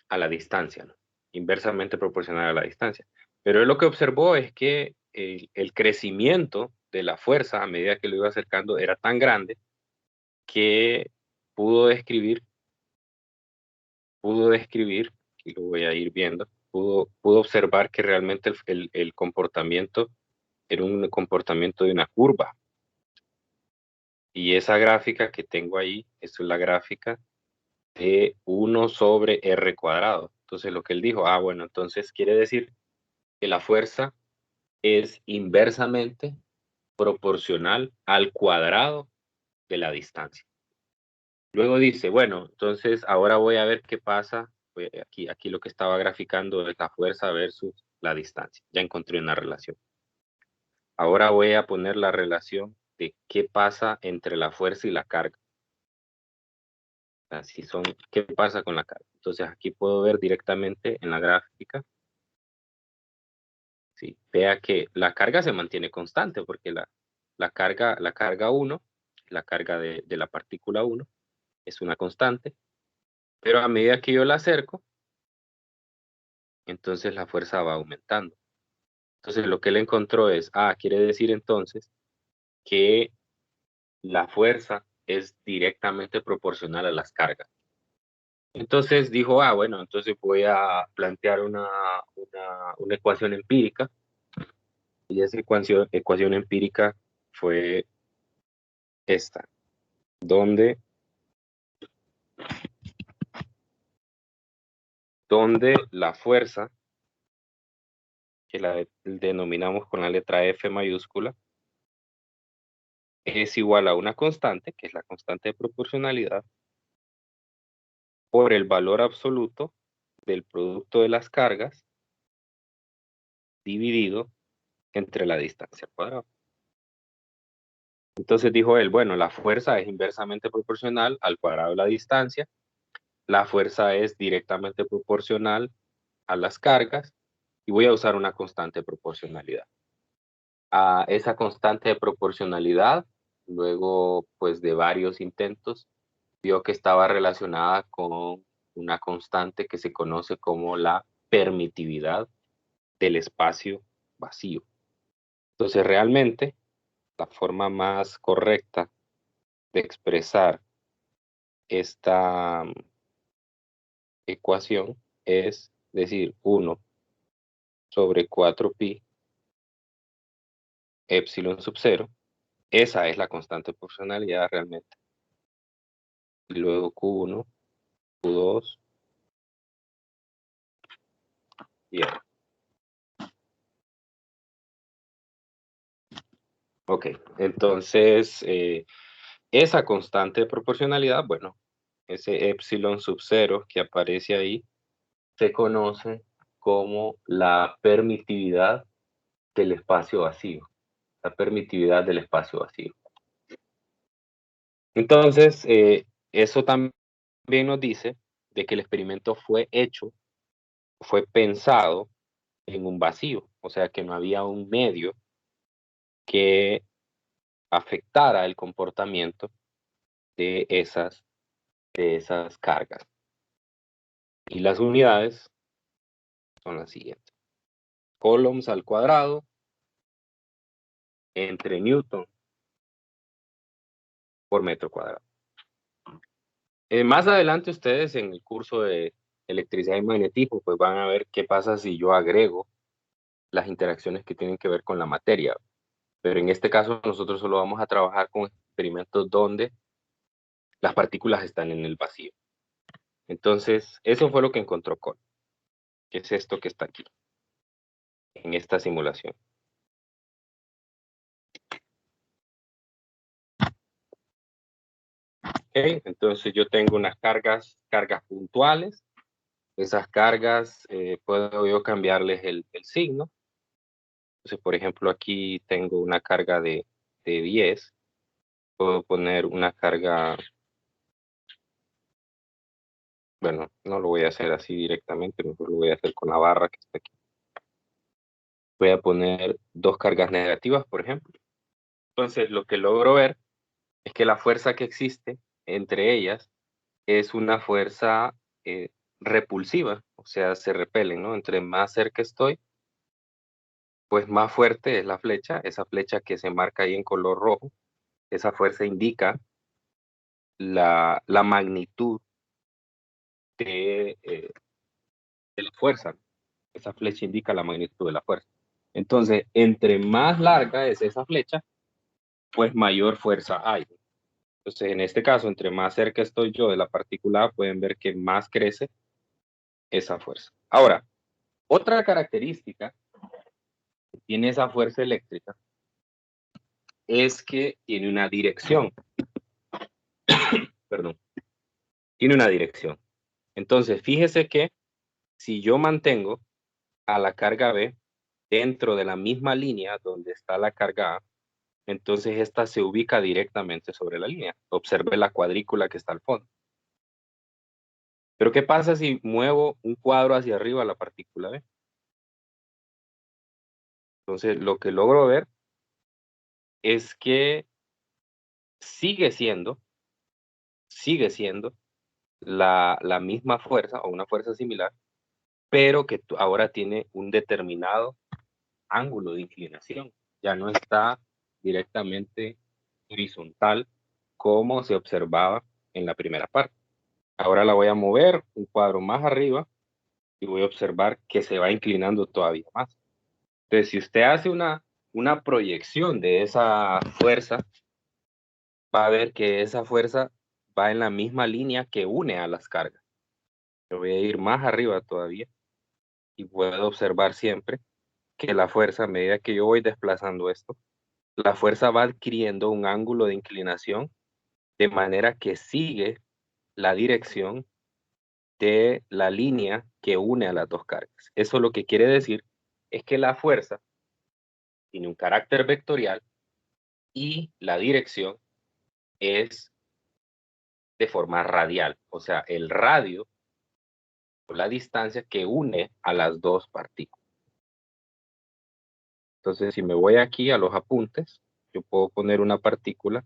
a la distancia, ¿no? Inversamente proporcional a la distancia. Pero él lo que observó es que el crecimiento de la fuerza a medida que lo iba acercando era tan grande que pudo describir, y lo voy a ir viendo, pudo observar que realmente el comportamiento era un comportamiento de una curva. Y esa gráfica que tengo ahí, es la gráfica de 1 sobre r cuadrado. Entonces lo que él dijo, bueno, entonces quiere decir que la fuerza es inversamente proporcional al cuadrado de la distancia. Luego dice, bueno, entonces ahora voy a ver qué pasa. Aquí lo que estaba graficando es la fuerza versus la distancia. Ya encontré una relación. Ahora voy a poner la relación de qué pasa entre la fuerza y la carga. Así son, ¿qué pasa con la carga? Entonces aquí puedo ver directamente en la gráfica. Sí, vea que la carga se mantiene constante porque la carga 1, la carga de la partícula 1, es una constante, pero a medida que yo la acerco, entonces la fuerza va aumentando. Entonces lo que él encontró es, quiere decir entonces que la fuerza es directamente proporcional a las cargas. Entonces dijo, bueno, entonces voy a plantear una ecuación empírica, y esa ecuación empírica fue esta, donde la fuerza, que la denominamos con la letra F mayúscula, es igual a una constante, que es la constante de proporcionalidad, por el valor absoluto del producto de las cargas dividido entre la distancia al cuadrado. Entonces dijo él, bueno, la fuerza es inversamente proporcional al cuadrado de la distancia, la fuerza es directamente proporcional a las cargas, y voy a usar una constante de proporcionalidad. A esa constante de proporcionalidad, luego pues de varios intentos, vio que estaba relacionada con una constante que se conoce como la permitividad del espacio vacío. Entonces realmente la forma más correcta de expresar esta ecuación es decir 1 sobre 4pi epsilon sub 0. Esa es la constante de proporcionalidad realmente. Y luego Q1, Q2 y R. Ok, entonces esa constante de proporcionalidad, bueno, ese epsilon sub 0 que aparece ahí, se conoce como la permitividad del espacio vacío. La permitividad del espacio vacío. Entonces, eso también nos dice de que el experimento fue pensado en un vacío, o sea que no había un medio que afectara el comportamiento de esas cargas. Y las unidades son las siguientes. Coulombs al cuadrado entre Newton por metro cuadrado. Más adelante ustedes en el curso de electricidad y magnetismo pues van a ver qué pasa si yo agrego las interacciones que tienen que ver con la materia. Pero en este caso nosotros solo vamos a trabajar con experimentos donde las partículas están en el vacío. Entonces, eso fue lo que encontró Coulomb, que es esto que está aquí, en esta simulación. Okay, entonces yo tengo unas cargas puntuales. Esas cargas puedo yo cambiarles el signo. Entonces, por ejemplo, aquí tengo una carga de 10. Puedo poner una carga, bueno, no lo voy a hacer así directamente, mejor lo voy a hacer con la barra que está aquí. Voy a poner 2 cargas negativas, por ejemplo. Entonces, lo que logro ver es que la fuerza que existe entre ellas es una fuerza repulsiva, o sea, se repelen, ¿no? Entre más cerca estoy, pues más fuerte es la flecha, esa flecha que se marca ahí en color rojo, esa fuerza indica la magnitud de la fuerza, esa flecha indica la magnitud de la fuerza. Entonces, entre más larga es esa flecha, pues mayor fuerza hay. Entonces, en este caso, entre más cerca estoy yo de la partícula, pueden ver que más crece esa fuerza. Ahora, otra característica que tiene esa fuerza eléctrica es que tiene una dirección. Perdón. Tiene una dirección. Entonces, fíjese que si yo mantengo a la carga B dentro de la misma línea donde está la carga A, entonces esta se ubica directamente sobre la línea. Observe la cuadrícula que está al fondo. Pero ¿qué pasa si muevo un cuadro hacia arriba la partícula B? Entonces, lo que logro ver es que sigue siendo la misma fuerza o una fuerza similar, pero que ahora tiene un determinado ángulo de inclinación. Ya no está directamente horizontal como se observaba en la primera parte. Ahora la voy a mover un cuadro más arriba y voy a observar que se va inclinando todavía más. Entonces, si usted hace una proyección de esa fuerza, va a ver que esa fuerza va en la misma línea que une a las cargas. Yo voy a ir más arriba todavía y puedo observar siempre que la fuerza, a medida que yo voy desplazando esto, la fuerza va adquiriendo un ángulo de inclinación de manera que sigue la dirección de la línea que une a las dos cargas. Eso lo que quiere decir es que la fuerza tiene un carácter vectorial y la dirección es de forma radial, o sea, el radio o la distancia que une a las dos partículas. Entonces, si me voy aquí a los apuntes, yo puedo poner una partículas,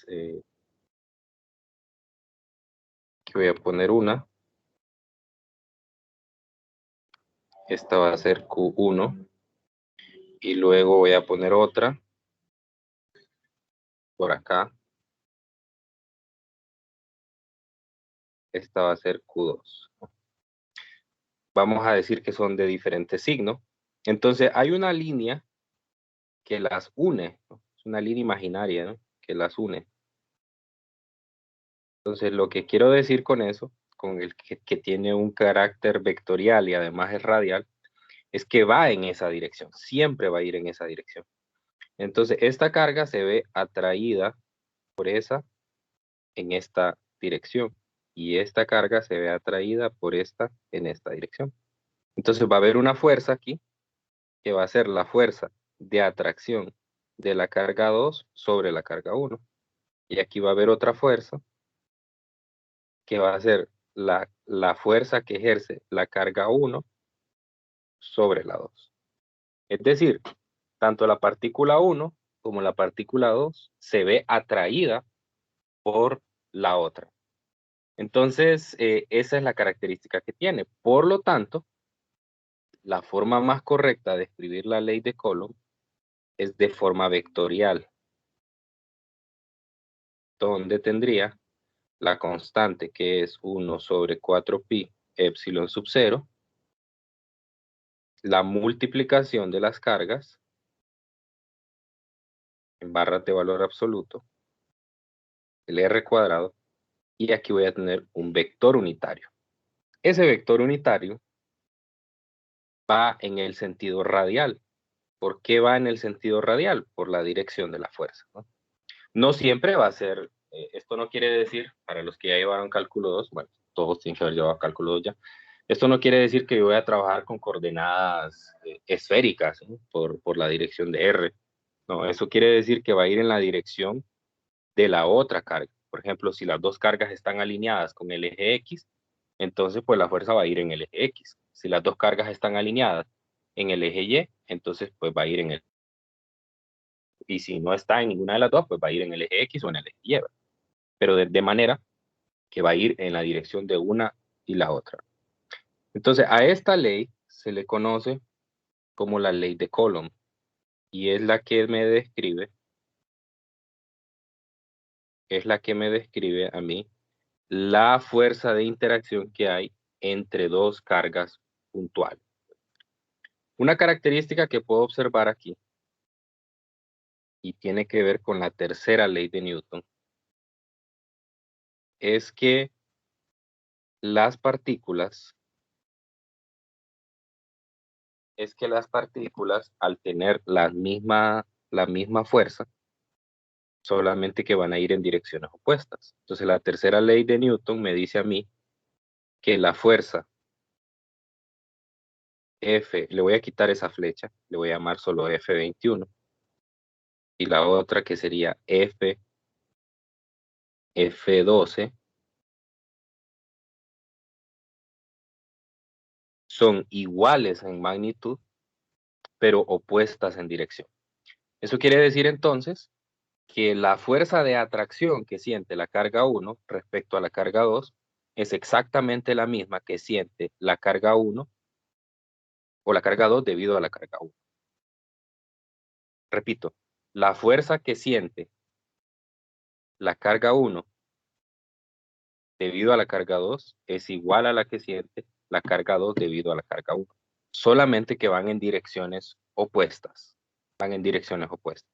que voy a poner una, esta va a ser Q1, y luego voy a poner otra por acá, esta va a ser Q2. Vamos a decir que son de diferentes signos. Entonces, hay una línea que las une, ¿no? Es una línea imaginaria, ¿no? Que las une. Entonces, lo que quiero decir con eso, con el que tiene un carácter vectorial y además es radial, es que va en esa dirección, siempre va a ir en esa dirección. Entonces, esta carga se ve atraída por esa en esta dirección y esta carga se ve atraída por esta en esta dirección. Entonces, va a haber una fuerza aquí que va a ser la fuerza de atracción de la carga 2 sobre la carga 1. Y aquí va a haber otra fuerza que va a ser la fuerza que ejerce la carga 1 sobre la 2. Es decir, tanto la partícula 1 como la partícula 2 se ve atraída por la otra. Entonces, esa es la característica que tiene. Por lo tanto, la forma más correcta de escribir la ley de Coulomb es de forma vectorial, donde tendría la constante que es 1 sobre 4pi epsilon sub 0, la multiplicación de las cargas en barras de valor absoluto, el r cuadrado, y aquí voy a tener un vector unitario. Ese vector unitario va en el sentido radial. ¿Por qué va en el sentido radial? Por la dirección de la fuerza, ¿no? No siempre va a ser, esto no quiere decir, para los que ya llevaron cálculo 2, bueno, todos tienen que haber llevado cálculo 2 ya, esto no quiere decir que yo voy a trabajar con coordenadas esféricas, ¿no? por la dirección de R. No, eso quiere decir que va a ir en la dirección de la otra carga. Por ejemplo, si las dos cargas están alineadas con el eje X, entonces pues la fuerza va a ir en el eje X. Si las dos cargas están alineadas en el eje Y, entonces pues va a ir en el... Y si no está en ninguna de las dos, pues va a ir en el eje X o en el eje Y. Pero de manera que va a ir en la dirección de una y la otra. Entonces, a esta ley se le conoce como la ley de Coulomb y es la que me describe a mí la fuerza de interacción que hay entre dos cargas puntuales. Una característica que puedo observar aquí y tiene que ver con la tercera ley de Newton es que las partículas al tener la misma fuerza, solamente que van a ir en direcciones opuestas. Entonces la tercera ley de Newton me dice a mí que la fuerza F, le voy a quitar esa flecha, le voy a llamar solo F21, y la otra que sería F12, son iguales en magnitud, pero opuestas en dirección. Eso quiere decir entonces que la fuerza de atracción que siente la carga 1 respecto a la carga 2 es exactamente la misma que siente la carga 1 o la carga 2 debido a la carga 1. Repito, la fuerza que siente la carga 1 debido a la carga 2 es igual a la que siente la carga 2 debido a la carga 1. Solamente que van en direcciones opuestas. Van en direcciones opuestas.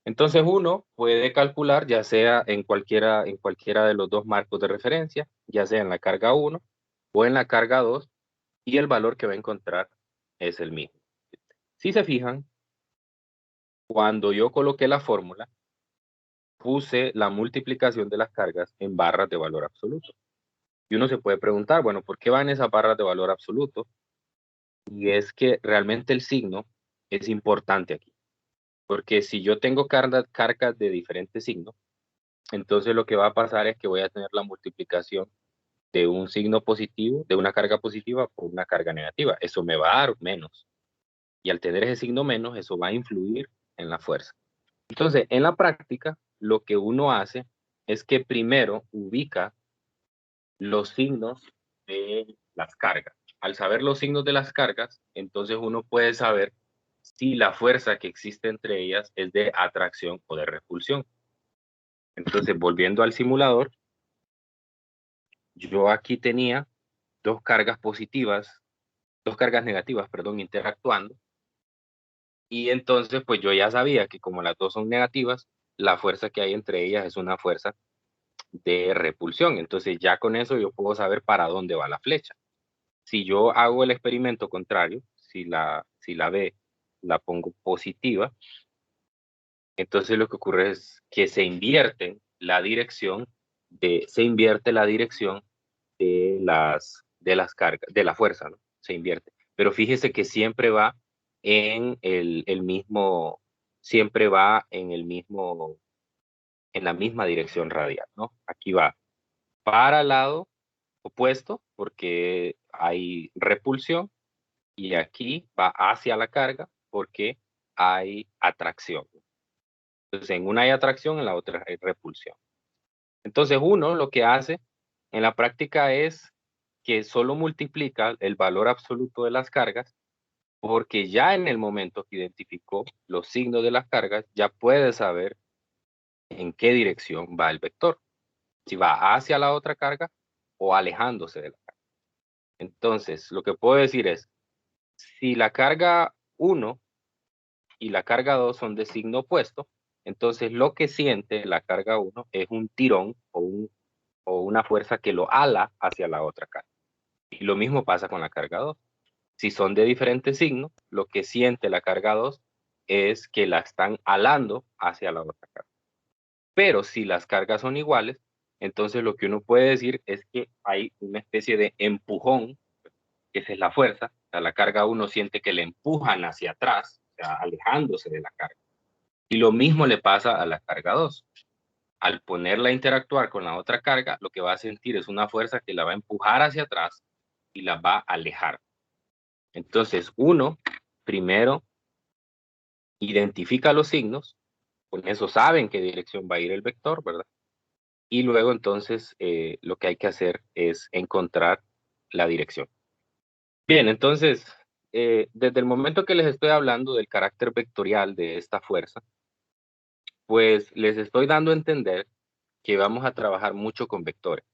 Entonces uno puede calcular ya sea en cualquiera de los dos marcos de referencia, ya sea en la carga 1 o en la carga 2, y el valor que va a encontrar es el mismo. Si se fijan, cuando yo coloqué la fórmula, puse la multiplicación de las cargas en barras de valor absoluto. Y uno se puede preguntar, bueno, ¿por qué van esas barras de valor absoluto? Y es que realmente el signo es importante aquí. Porque si yo tengo cargas de diferentes signos, entonces lo que va a pasar es que voy a tener la multiplicación de un signo positivo, de una carga positiva por una carga negativa. Eso me va a dar menos. Y al tener ese signo menos, eso va a influir en la fuerza. Entonces, en la práctica, lo que uno hace es que primero ubica los signos de las cargas. Al saber los signos de las cargas, entonces uno puede saber si la fuerza que existe entre ellas es de atracción o de repulsión. Entonces, volviendo al simulador, yo aquí tenía dos cargas positivas, dos cargas negativas, perdón, interactuando. Y entonces, pues yo ya sabía que como las dos son negativas, la fuerza que hay entre ellas es una fuerza de repulsión. Entonces, ya con eso yo puedo saber para dónde va la flecha. Si yo hago el experimento contrario, si la B la pongo positiva, entonces lo que ocurre es que se invierte la dirección de las cargas, de la fuerza, ¿no? Se invierte. Pero fíjese que siempre va en el mismo, siempre va en el mismo, en la misma dirección radial, ¿no? Aquí va para el lado opuesto porque hay repulsión y aquí va hacia la carga porque hay atracción. Entonces, en una hay atracción, en la otra hay repulsión. Entonces, uno lo que hace en la práctica es que solo multiplica el valor absoluto de las cargas porque ya en el momento que identificó los signos de las cargas, ya puede saber en qué dirección va el vector, si va hacia la otra carga o alejándose de la carga. Entonces, lo que puedo decir es, si la carga 1 y la carga 2 son de signo opuesto, entonces lo que siente la carga 1 es un tirón o una fuerza que lo ala hacia la otra carga. Y lo mismo pasa con la carga 2. Si son de diferentes signos, lo que siente la carga 2 es que la están alando hacia la otra carga. Pero si las cargas son iguales, entonces lo que uno puede decir es que hay una especie de empujón, que esa es la fuerza. O sea, la carga 1 siente que le empujan hacia atrás, o sea, alejándose de la carga. Y lo mismo le pasa a la carga 2. Al ponerla a interactuar con la otra carga, lo que va a sentir es una fuerza que la va a empujar hacia atrás y la va a alejar. Entonces, uno primero identifica los signos, con eso sabe en qué dirección va a ir el vector, ¿verdad? Y luego entonces lo que hay que hacer es encontrar la dirección. Bien, entonces, desde el momento que les estoy hablando del carácter vectorial de esta fuerza, pues les estoy dando a entender que vamos a trabajar mucho con vectores.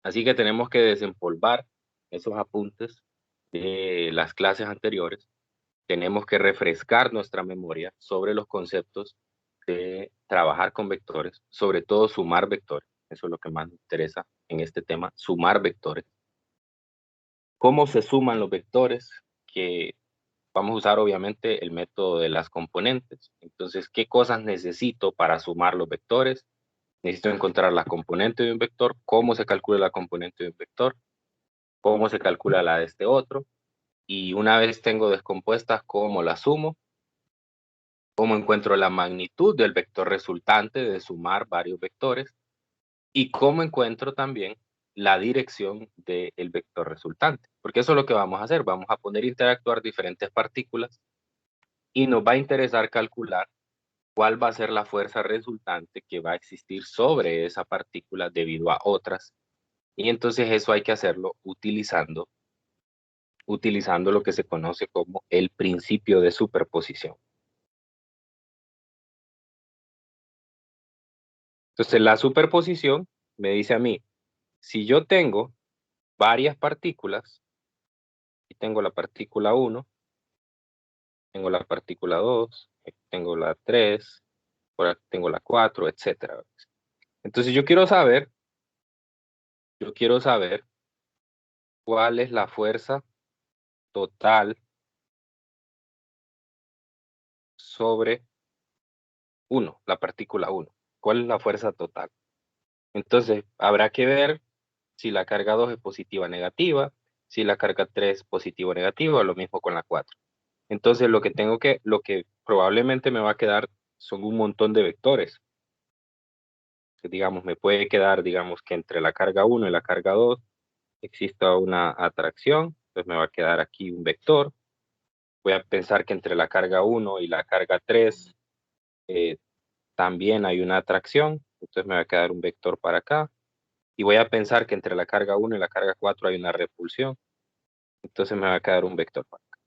Así que tenemos que desempolvar esos apuntes de las clases anteriores. Tenemos que refrescar nuestra memoria sobre los conceptos de trabajar con vectores, sobre todo sumar vectores. Eso es lo que más me interesa en este tema, sumar vectores. ¿Cómo se suman los vectores? Que vamos a usar obviamente el método de las componentes. Entonces, ¿qué cosas necesito para sumar los vectores? Necesito encontrar la componente de un vector, cómo se calcula la componente de un vector, cómo se calcula la de este otro, y una vez tengo descompuestas, cómo la sumo, cómo encuentro la magnitud del vector resultante de sumar varios vectores, y cómo encuentro también la dirección del vector resultante. Porque eso es lo que vamos a hacer. Vamos a poner a interactuar diferentes partículas y nos va a interesar calcular cuál va a ser la fuerza resultante que va a existir sobre esa partícula debido a otras. Y entonces eso hay que hacerlo utilizando lo que se conoce como el principio de superposición. Entonces la superposición me dice a mí, si yo tengo varias partículas, y tengo la partícula 1, tengo la partícula 2, tengo la 3, por aquí tengo la 4, etcétera. Entonces yo quiero saber cuál es la fuerza total sobre 1, la partícula 1. ¿Cuál es la fuerza total? Entonces habrá que ver si la carga 2 es positiva o negativa, si la carga 3 es positiva o negativa, lo mismo con la 4. Entonces lo que probablemente me va a quedar son un montón de vectores. Digamos, me puede quedar, digamos, que entre la carga 1 y la carga 2 exista una atracción, entonces me va a quedar aquí un vector. Voy a pensar que entre la carga 1 y la carga 3 también hay una atracción, entonces me va a quedar un vector para acá. Y voy a pensar que entre la carga 1 y la carga 4 hay una repulsión, entonces me va a quedar un vector para acá.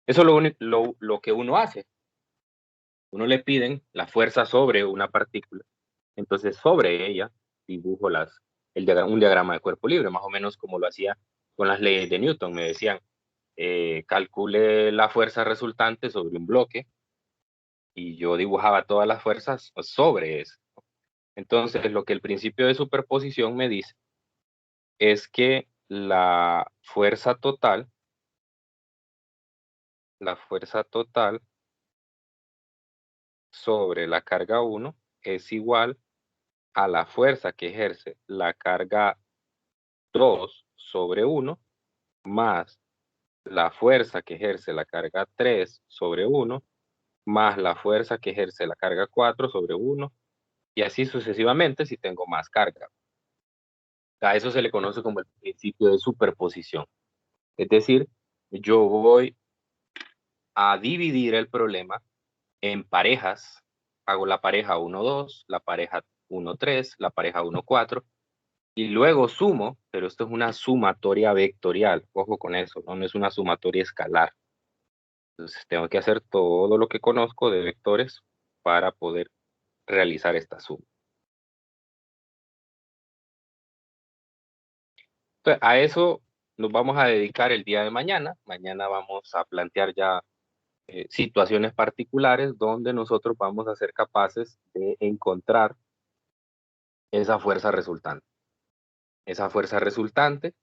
Eso es lo que uno hace. Uno le piden la fuerza sobre una partícula, entonces sobre ella dibujo un diagrama de cuerpo libre, más o menos como lo hacía con las leyes de Newton. Me decían, calcule la fuerza resultante sobre un bloque, y yo dibujaba todas las fuerzas sobre eso. Entonces, lo que el principio de superposición me dice es que la fuerza total sobre la carga 1 es igual a la fuerza que ejerce la carga 2 sobre 1 más la fuerza que ejerce la carga 3 sobre 1 más la fuerza que ejerce la carga 4 sobre 1 y así sucesivamente si tengo más carga. A eso se le conoce como el principio de superposición. Es decir, yo voy a dividir el problema en parejas. Hago la pareja 1-2, la pareja 1-3, la pareja 1-4, y luego sumo, pero esto es una sumatoria vectorial. Ojo con eso, ¿no? No es una sumatoria escalar. Entonces tengo que hacer todo lo que conozco de vectores para poder realizar esta suma. Entonces, a eso nos vamos a dedicar el día de mañana. Mañana vamos a plantear ya situaciones particulares donde nosotros vamos a ser capaces de encontrar esa fuerza resultante. Esa fuerza resultante,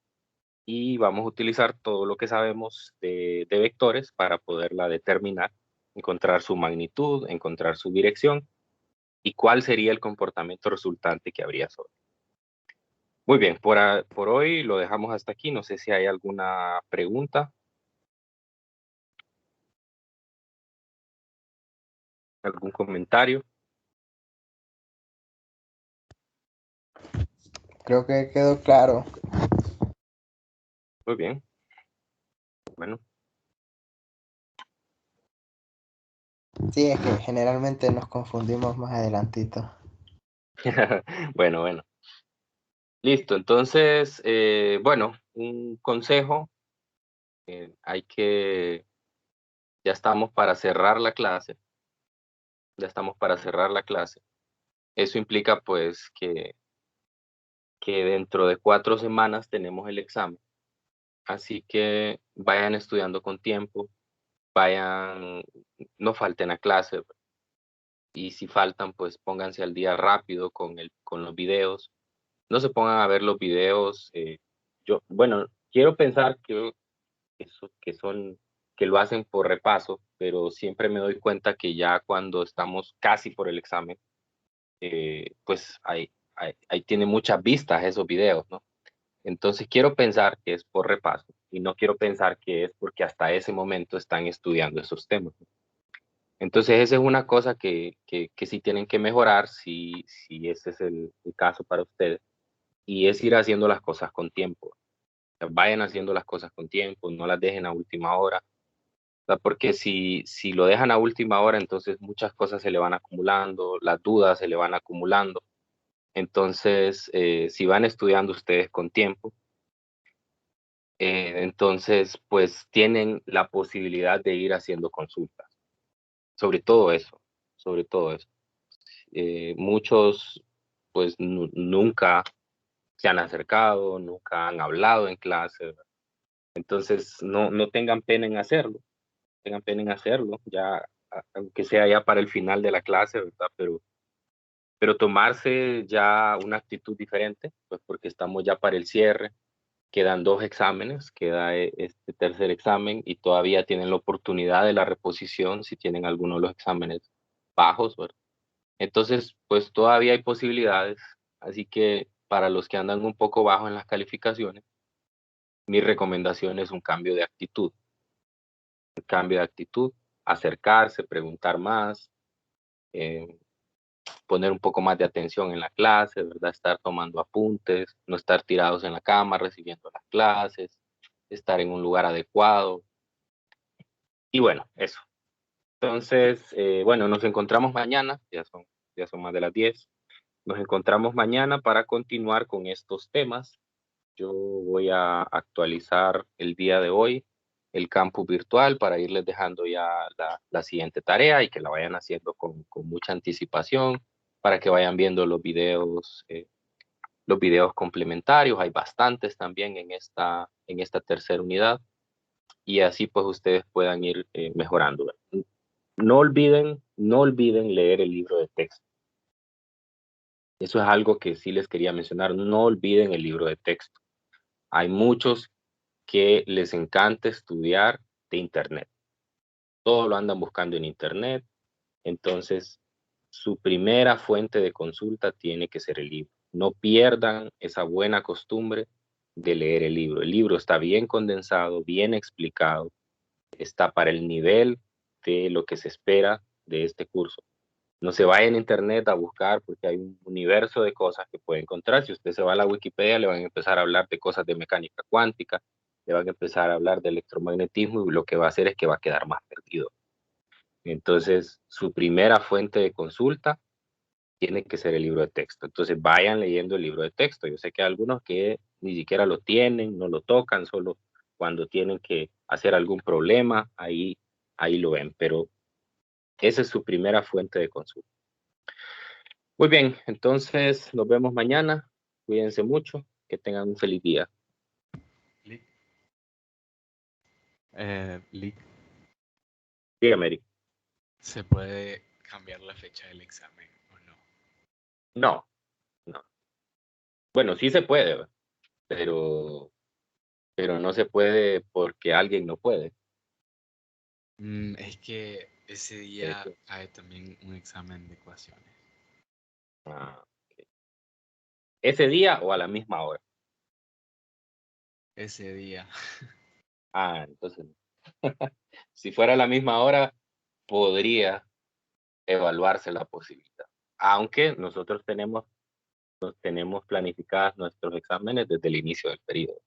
y vamos a utilizar todo lo que sabemos de vectores para poderla determinar, encontrar su magnitud, encontrar su dirección y cuál sería el comportamiento resultante que habría sobre. Muy bien, por hoy lo dejamos hasta aquí. No sé si hay alguna pregunta, algún comentario. Creo que quedó claro. Muy bien. Bueno, Sí, es que generalmente nos confundimos más adelantito. bueno. Listo, entonces, bueno, un consejo, ya estamos para cerrar la clase, ya estamos para cerrar la clase. Eso implica pues que dentro de 4 semanas tenemos el examen, así que vayan estudiando con tiempo, no falten a clase, y si faltan pues pónganse al día rápido con los videos, no se pongan a ver los videos, bueno, quiero pensar que lo hacen por repaso, pero siempre me doy cuenta que ya cuando estamos casi por el examen, pues ahí tiene muchas vistas esos videos, ¿no? Entonces quiero pensar que es por repaso y no quiero pensar que es porque hasta ese momento están estudiando esos temas, ¿no? Entonces esa es una cosa que sí tienen que mejorar si ese es el caso para ustedes. y es ir haciendo las cosas con tiempo. O sea, vayan haciendo las cosas con tiempo, no las dejen a última hora. O sea, porque si lo dejan a última hora, entonces muchas cosas se le van acumulando, las dudas se le van acumulando. Entonces, si van estudiando ustedes con tiempo, entonces, pues tienen la posibilidad de ir haciendo consultas. Sobre todo eso, sobre todo eso. Muchos, pues nunca se han acercado, nunca han hablado en clase, ¿verdad? Entonces, no tengan pena en hacerlo, tengan pena en hacerlo, ya, aunque sea ya para el final de la clase, ¿verdad? Pero tomarse ya una actitud diferente, pues porque estamos ya para el cierre, quedan 2 exámenes, queda este tercer examen y todavía tienen la oportunidad de la reposición si tienen alguno de los exámenes bajos, ¿verdad? Entonces, pues todavía hay posibilidades, así que para los que andan un poco bajo en las calificaciones, mi recomendación es un cambio de actitud, acercarse, preguntar más, eh, poner un poco más de atención en la clase, ¿verdad? Estar tomando apuntes, no estar tirados en la cama recibiendo las clases, estar en un lugar adecuado. Y bueno, eso. Entonces, bueno, nos encontramos mañana, ya son más de las 10. Nos encontramos mañana para continuar con estos temas. Yo voy a actualizar el día de hoy el campus virtual para irles dejando ya la siguiente tarea y que la vayan haciendo con mucha anticipación para que vayan viendo los videos complementarios. Hay bastantes también en esta tercera unidad y así pues ustedes puedan ir mejorando. No olviden leer el libro de texto. Eso es algo que sí les quería mencionar. No olviden el libro de texto. Hay muchos que les encanta estudiar de Internet. Todo lo andan buscando en Internet. Entonces, su primera fuente de consulta tiene que ser el libro. No pierdan esa buena costumbre de leer el libro. El libro está bien condensado, bien explicado, está para el nivel de lo que se espera de este curso. No se vaya en internet a buscar porque hay un universo de cosas que puede encontrar. Si usted se va a la Wikipedia, le van a empezar a hablar de cosas de mecánica cuántica, le van a empezar a hablar de electromagnetismo y lo que va a hacer es que va a quedar más perdido. Entonces, su primera fuente de consulta tiene que ser el libro de texto. Entonces, vayan leyendo el libro de texto. Yo sé que hay algunos que ni siquiera lo tienen, no lo tocan, solo cuando tienen que hacer algún problema, ahí lo ven, pero esa es su primera fuente de consulta. Muy bien, entonces nos vemos mañana. Cuídense mucho, que tengan un feliz día. Lick, Dígame, Eric. ¿se puede cambiar la fecha del examen o no? No, no. Bueno, sí se puede, ¿verdad? pero no se puede porque alguien no puede. Es que ese día hay también un examen de ecuaciones. Ok. ¿Ese día o a la misma hora? Ese día. Entonces, si fuera a la misma hora, podría evaluarse la posibilidad. Aunque nosotros tenemos planificadas nuestros exámenes desde el inicio del periodo,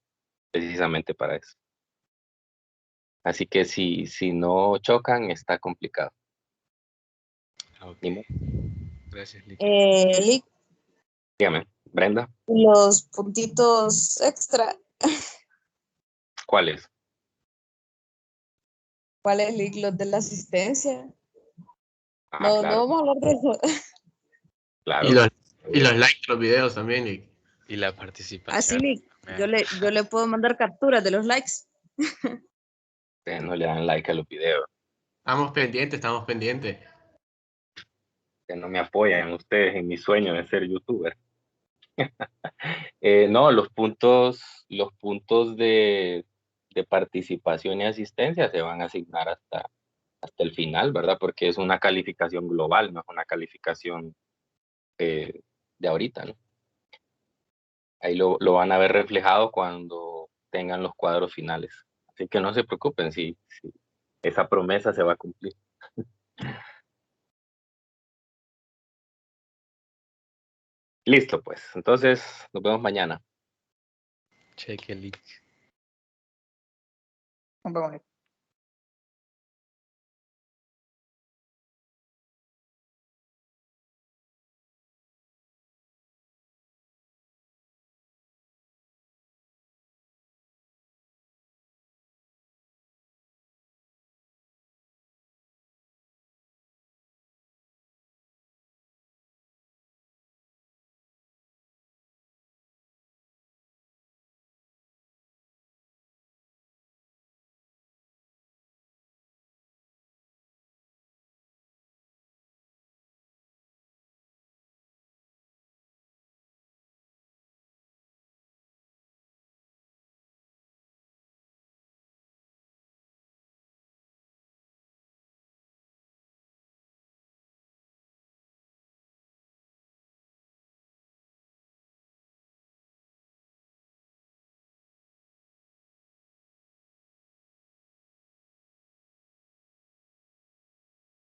precisamente para eso. Así que si no chocan, está complicado. Ok. Ni modo. Gracias, Lick. Lick, Dígame, Brenda, los puntitos extra. ¿cuál es? ¿Cuál es, Lick? Los de la asistencia. No Claro, vamos a hablar de eso. claro. Y los likes de los videos también. Y la participación. Así, Lick, yo le puedo mandar capturas de los likes. Ustedes no le dan like a los videos, Estamos pendientes. que no me apoyan ustedes en mi sueño de ser youtuber. No, los puntos de participación y asistencia se van a asignar hasta el final, ¿verdad? Porque es una calificación global, no es una calificación de ahorita, ¿no? Ahí lo van a ver reflejado cuando tengan los cuadros finales. Así que no se preocupen si esa promesa se va a cumplir. Listo, pues. Entonces, nos vemos mañana. Cheque el link. Nos vemos.